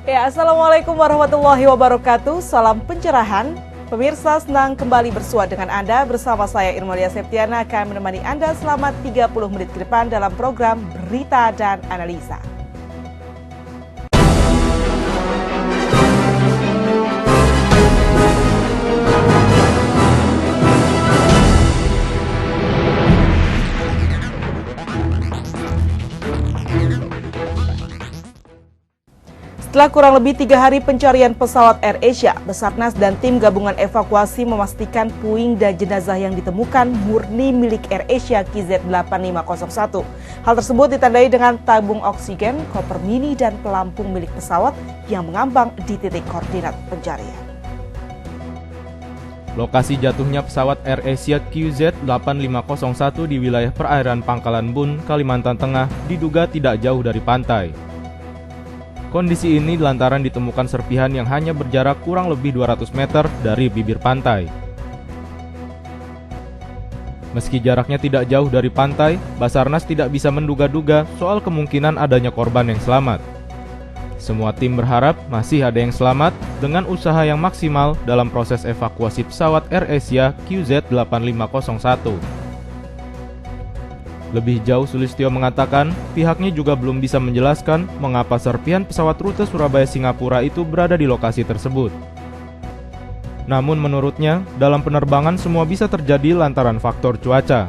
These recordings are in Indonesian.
Ya, Assalamualaikum warahmatullahi wabarakatuh. Salam pencerahan. Pemirsa, senang kembali bersua dengan Anda. Bersama saya Irmalia Septiana akan menemani Anda selama 30 menit ke depan dalam program Berita dan Analisa. Setelah kurang lebih 3 hari pencarian pesawat AirAsia, Basarnas dan tim gabungan evakuasi memastikan puing dan jenazah yang ditemukan murni milik AirAsia KZ8501. Hal tersebut ditandai dengan tabung oksigen, koper mini, dan pelampung milik pesawat yang mengambang di titik koordinat pencarian. Lokasi jatuhnya pesawat AirAsia QZ8501 di wilayah perairan Pangkalan Bun, Kalimantan Tengah diduga tidak jauh dari pantai. Kondisi ini lantaran ditemukan serpihan yang hanya berjarak kurang lebih 200 meter dari bibir pantai. Meski jaraknya tidak jauh dari pantai, Basarnas tidak bisa menduga-duga soal kemungkinan adanya korban yang selamat. Semua tim berharap masih ada yang selamat dengan usaha yang maksimal dalam proses evakuasi pesawat AirAsia QZ8501. Lebih jauh, Sulistyo mengatakan pihaknya juga belum bisa menjelaskan mengapa serpihan pesawat rute Surabaya-Singapura itu berada di lokasi tersebut. Namun menurutnya, dalam penerbangan semua bisa terjadi lantaran faktor cuaca.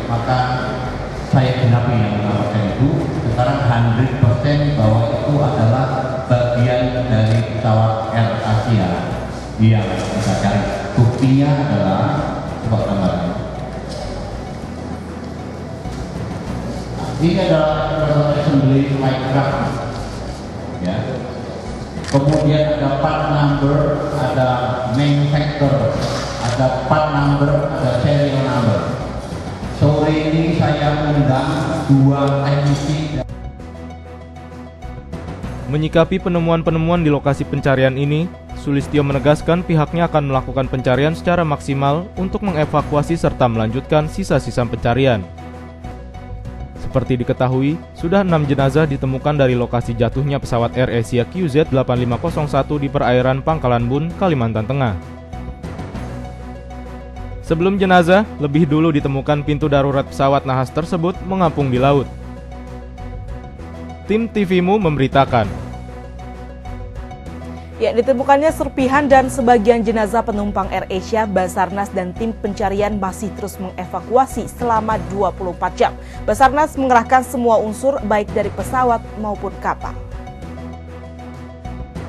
Maka saya genapi yang melakukan itu, sekarang 100% bahwa itu adalah bagian dari pesawat AirAsia yang kita cari. Buktinya adalah sebuah gambaran. Ini adalah assembly aircraft, ya. Kemudian ada part number, ada manufacturer, ada part number, ada serial number. Sore ini saya undang 2 teknisi. Menyikapi penemuan-penemuan di lokasi pencarian ini, Sulistyo menegaskan pihaknya akan melakukan pencarian secara maksimal untuk mengevakuasi serta melanjutkan sisa-sisa pencarian. Seperti diketahui, sudah 6 jenazah ditemukan dari lokasi jatuhnya pesawat AirAsia QZ8501 di perairan Pangkalan Bun, Kalimantan Tengah. Sebelum jenazah, lebih dulu ditemukan pintu darurat pesawat nahas tersebut mengapung di laut. Tim TVMU memberitakan. Ya, ditemukannya serpihan dan sebagian jenazah penumpang AirAsia, Basarnas dan tim pencarian masih terus mengevakuasi selama 24 jam. Basarnas mengerahkan semua unsur baik dari pesawat maupun kapal.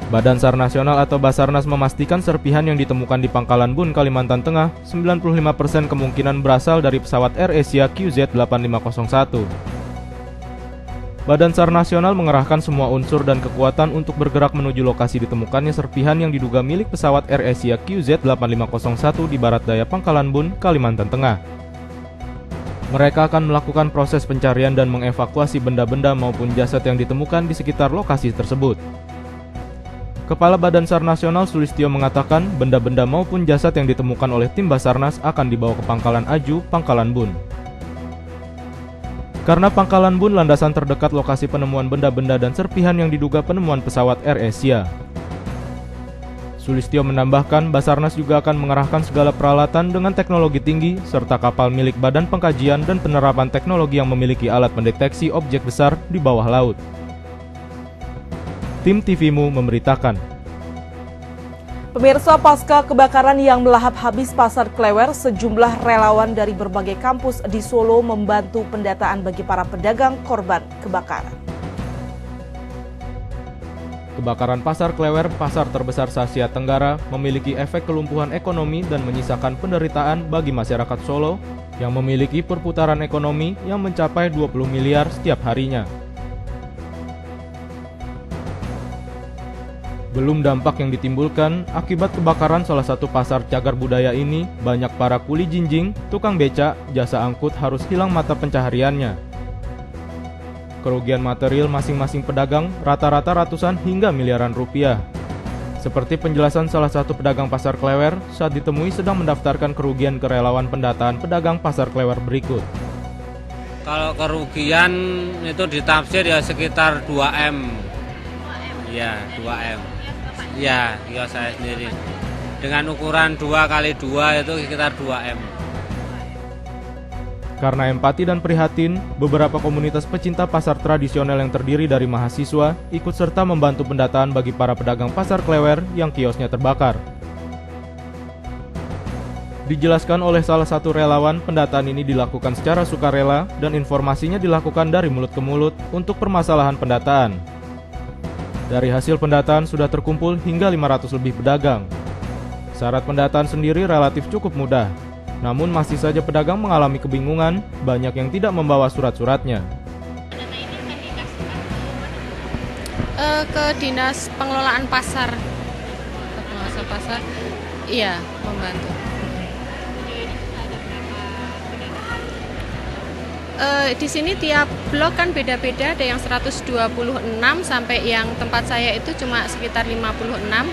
Badan SAR Nasional atau Basarnas memastikan serpihan yang ditemukan di Pangkalan Bun, Kalimantan Tengah, 95% kemungkinan berasal dari pesawat AirAsia QZ8501. Badan SAR Nasional mengerahkan semua unsur dan kekuatan untuk bergerak menuju lokasi ditemukannya serpihan yang diduga milik pesawat AirAsia QZ8501 di barat daya Pangkalan Bun, Kalimantan Tengah. Mereka akan melakukan proses pencarian dan mengevakuasi benda-benda maupun jasad yang ditemukan di sekitar lokasi tersebut. Kepala Badan SAR Nasional Sulistyo mengatakan benda-benda maupun jasad yang ditemukan oleh tim Basarnas akan dibawa ke Pangkalan Aju, Pangkalan Bun. Karena Pangkalan Bun landasan terdekat lokasi penemuan benda-benda dan serpihan yang diduga penemuan pesawat AirAsia. Sulistyo menambahkan Basarnas juga akan mengerahkan segala peralatan dengan teknologi tinggi serta kapal milik Badan Pengkajian dan Penerapan Teknologi yang memiliki alat mendeteksi objek besar di bawah laut. Tim TVMU memberitakan. Pemirsa, pasca kebakaran yang melahap habis Pasar Klewer, sejumlah relawan dari berbagai kampus di Solo membantu pendataan bagi para pedagang korban kebakaran. Kebakaran Pasar Klewer, pasar terbesar se-Asia Tenggara, memiliki efek kelumpuhan ekonomi dan menyisakan penderitaan bagi masyarakat Solo yang memiliki perputaran ekonomi yang mencapai 20 miliar setiap harinya. Belum dampak yang ditimbulkan akibat kebakaran salah satu pasar cagar budaya ini, banyak para kuli jinjing, tukang becak, jasa angkut harus hilang mata pencahariannya. Kerugian material masing-masing pedagang rata-rata ratusan hingga miliaran rupiah. Seperti penjelasan salah satu pedagang Pasar Klewer saat ditemui sedang mendaftarkan kerugian ke relawan pendataan pedagang Pasar Klewer berikut. Kalau kerugian itu ditafsir ya sekitar 2M. Iya, 2M. Iya, kios saya sendiri. Dengan ukuran 2x2 itu sekitar 2M. Karena empati dan prihatin, beberapa komunitas pecinta pasar tradisional yang terdiri dari mahasiswa ikut serta membantu pendataan bagi para pedagang pasar Klewer yang kiosnya terbakar. Dijelaskan oleh salah satu relawan, pendataan ini dilakukan secara sukarela dan informasinya dilakukan dari mulut ke mulut untuk permasalahan pendataan. Dari hasil pendataan sudah terkumpul hingga 500 lebih pedagang. Syarat pendataan sendiri relatif cukup mudah. Namun masih saja pedagang mengalami kebingungan, banyak yang tidak membawa surat-suratnya. Ke Dinas Pengelolaan Pasar. Pengelolaan Pasar, iya, membantu. Di sini tiap blok kan beda-beda, ada yang 126 sampai yang tempat saya itu cuma sekitar 56.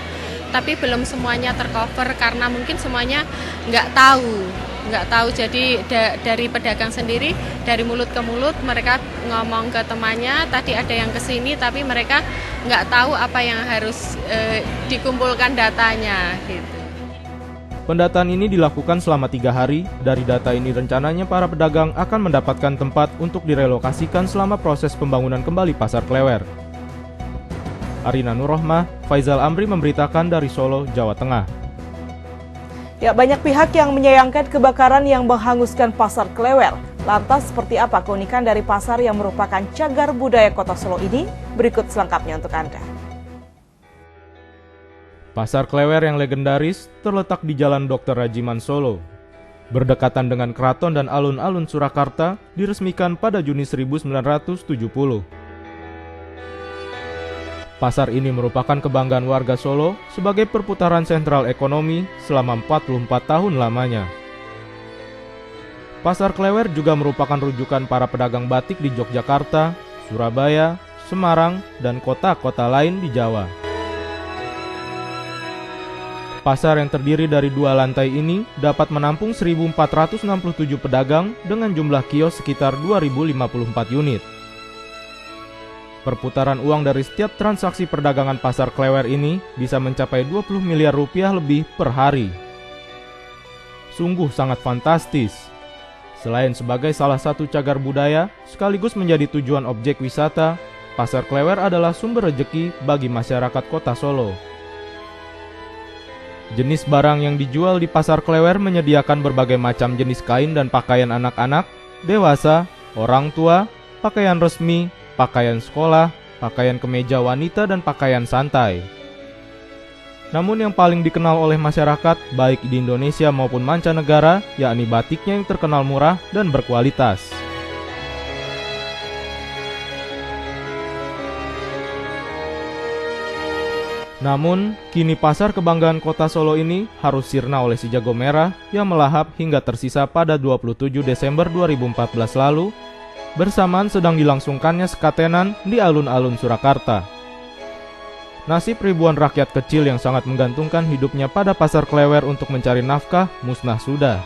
Tapi belum semuanya tercover karena mungkin semuanya nggak tahu. Jadi dari pedagang sendiri, dari mulut ke mulut mereka ngomong ke temannya, tadi ada yang kesini tapi mereka nggak tahu apa yang harus dikumpulkan datanya gitu. Pendataan ini dilakukan selama 3 hari. Dari data ini rencananya para pedagang akan mendapatkan tempat untuk direlokasikan selama proses pembangunan kembali pasar Klewer. Arina Nurrohmah, Faizal Amri memberitakan dari Solo, Jawa Tengah. Ya, banyak pihak yang menyayangkan kebakaran yang menghanguskan pasar Klewer. Lantas seperti apa keunikan dari pasar yang merupakan cagar budaya Kota Solo ini? Berikut selengkapnya untuk Anda. Pasar Klewer yang legendaris terletak di Jalan Dr. Rajiman Solo. Berdekatan dengan keraton dan alun-alun Surakarta, diresmikan pada Juni 1970. Pasar ini merupakan kebanggaan warga Solo sebagai perputaran sentral ekonomi selama 44 tahun lamanya. Pasar Klewer juga merupakan rujukan para pedagang batik di Yogyakarta, Surabaya, Semarang, dan kota-kota lain di Jawa. Pasar yang terdiri dari 2 lantai ini dapat menampung 1.467 pedagang dengan jumlah kios sekitar 2.054 unit. Perputaran uang dari setiap transaksi perdagangan pasar Klewer ini bisa mencapai 20 miliar rupiah lebih per hari. Sungguh sangat fantastis. Selain sebagai salah satu cagar budaya, sekaligus menjadi tujuan objek wisata, pasar Klewer adalah sumber rejeki bagi masyarakat Kota Solo. Jenis barang yang dijual di pasar Klewer menyediakan berbagai macam jenis kain dan pakaian anak-anak, dewasa, orang tua, pakaian resmi, pakaian sekolah, pakaian kemeja wanita, dan pakaian santai. Namun yang paling dikenal oleh masyarakat, baik di Indonesia maupun mancanegara, yakni batiknya yang terkenal murah dan berkualitas. Namun, kini pasar kebanggaan Kota Solo ini harus sirna oleh si jago merah yang melahap hingga tersisa pada 27 Desember 2014 lalu, bersamaan sedang dilangsungkannya sekatenan di alun-alun Surakarta. Nasib ribuan rakyat kecil yang sangat menggantungkan hidupnya pada pasar Klewer untuk mencari nafkah musnah sudah.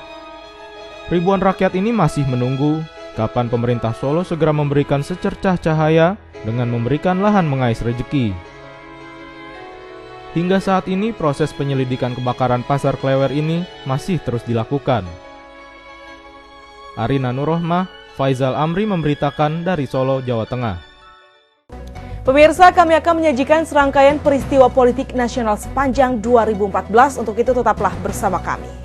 Ribuan rakyat ini masih menunggu kapan pemerintah Solo segera memberikan secercah cahaya dengan memberikan lahan mengais rejeki. Hingga saat ini proses penyelidikan kebakaran pasar Klewer ini masih terus dilakukan. Arina Nurrohmah, Faizal Amri memberitakan dari Solo, Jawa Tengah. Pemirsa, kami akan menyajikan serangkaian peristiwa politik nasional sepanjang 2014. Untuk itu tetaplah bersama kami.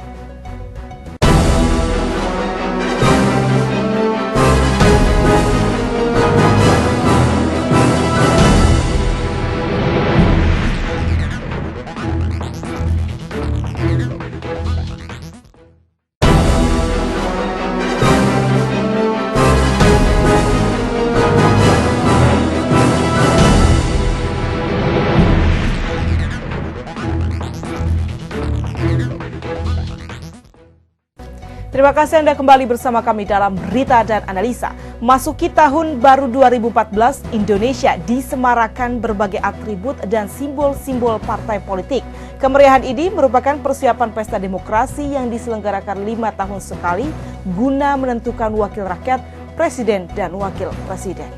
Terima kasih Anda kembali bersama kami dalam Berita dan Analisa. Masuki tahun baru 2014, Indonesia disemarakan berbagai atribut dan simbol-simbol partai politik. Kemeriahan ini merupakan persiapan pesta demokrasi yang diselenggarakan 5 tahun sekali guna menentukan wakil rakyat, presiden, dan wakil presiden.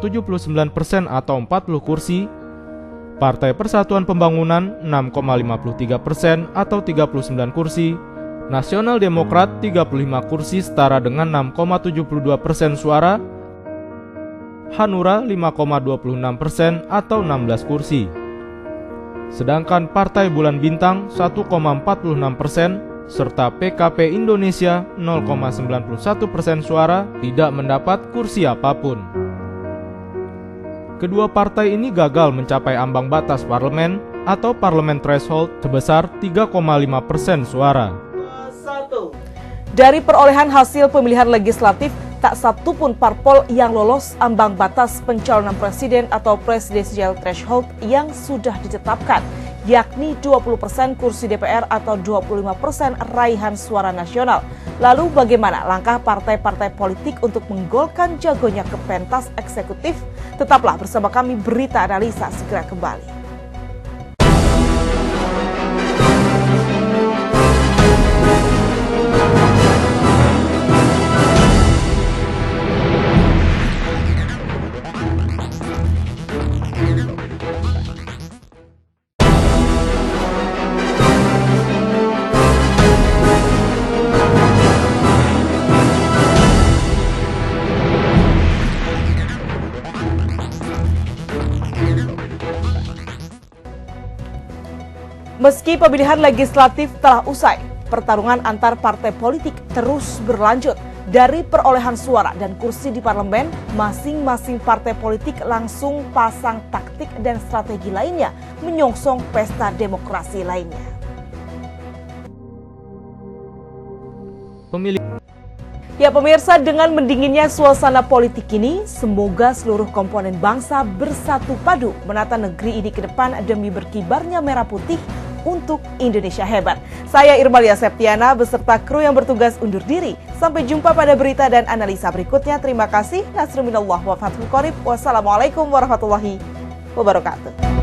79% atau 40 kursi, Partai Persatuan Pembangunan 6,53% atau 39 kursi, Nasional Demokrat 35 kursi setara dengan 6,72% suara, Hanura 5,26% atau 16 kursi. Sedangkan Partai Bulan Bintang 1,46% serta PKP Indonesia 0,91% suara tidak mendapat kursi apapun. Kedua partai ini gagal mencapai ambang batas parlemen atau parlemen threshold sebesar 3,5% suara. Dari perolehan hasil pemilihan legislatif, tak satu pun parpol yang lolos ambang batas pencalonan presiden atau presidential threshold yang sudah ditetapkan, yakni 20% kursi DPR atau 25% raihan suara nasional. Lalu bagaimana langkah partai-partai politik untuk menggolkan jagonya ke pentas eksekutif? Tetaplah bersama kami, Berita Analisa segera kembali. Meski pemilihan legislatif telah usai, pertarungan antar partai politik terus berlanjut. Dari perolehan suara dan kursi di parlemen, masing-masing partai politik langsung pasang taktik dan strategi lainnya menyongsong pesta demokrasi lainnya. Ya pemirsa, dengan mendinginnya suasana politik ini, semoga seluruh komponen bangsa bersatu padu menata negeri ini ke depan demi berkibarnya merah putih untuk Indonesia hebat. Saya Irmalia Septiana beserta kru yang bertugas undur diri. Sampai jumpa pada berita dan analisa berikutnya. Terima kasih. Nasruminallah wa fathul qorib. Wassalamualaikum warahmatullahi wabarakatuh.